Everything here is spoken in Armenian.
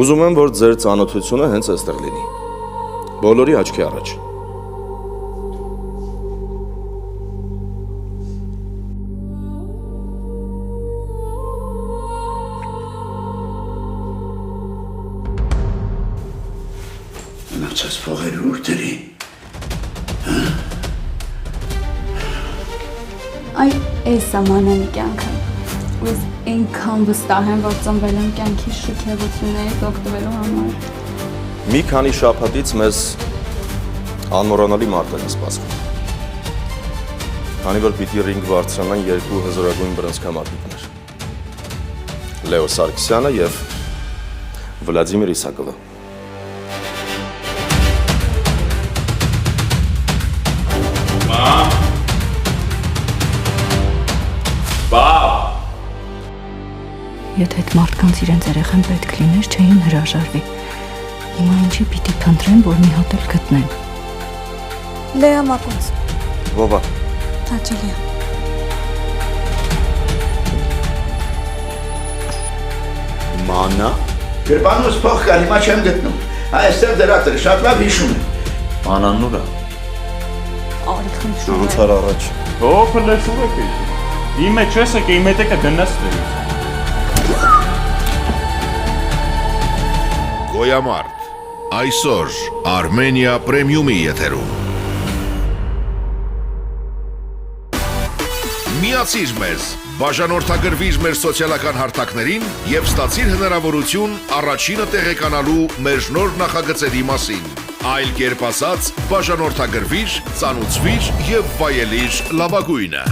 Ուզում եմ, որ ձեր ծանոթությունը հենց այստեղ լինի։ Բոլորի աչքի առաջ։ Մնացած փողերը ուր դրի։ Այ էս է մանանի կյանքը։ Ես այնքան վստահ եմ, որ ծնվել եմ կյանքի շքեղություններից օգտվելու համար։ Մի քանի շաբաթից մեզ անմոռանալի մարդ է սպասվում։ Քանի որ պիտի ռինգ բարձրանան երկու հզորագույն բռնցքամարտիկներ։ Լեո Սարգսյանը եւ Վլադիմիր Իսակովը։ Եթե այդ մարդկանց իրենց երեխան պետք լիներ, չէին հրաժարվի։ Հիմա ինչի պիտի փնտրեն, որ մի հատ էլ գտնեն։ Լեա Մակոց։ Բոբա։ Հաճելի է։ Մանա։ Գրպանուց փող կար, հիմա չեմ գտնում։ Այստեղ դրած է, շատ լավ հիշում եմ։ Մանան ուր է։ Արի խնդրում եմ։ Դուրուցար առաջ։ Հոփ լսում եք ինչ։ Իմը չես եկե, իմը տեկը դնաստրի։ Գոյամարտ, այսօր Արմենիա պրեմիումի եթերում։ Միացիր մեզ, բաժանորդագրվիր մեր սոցիալական հարթակներին և ստացիր հնարավորություն առաջինը տեղեկանալու մեր նոր նախագծերի մասին։ Այլ կերպ ասած, բաժանորդագրվիր, ծանուցվիր և վայելիր լավագույնը։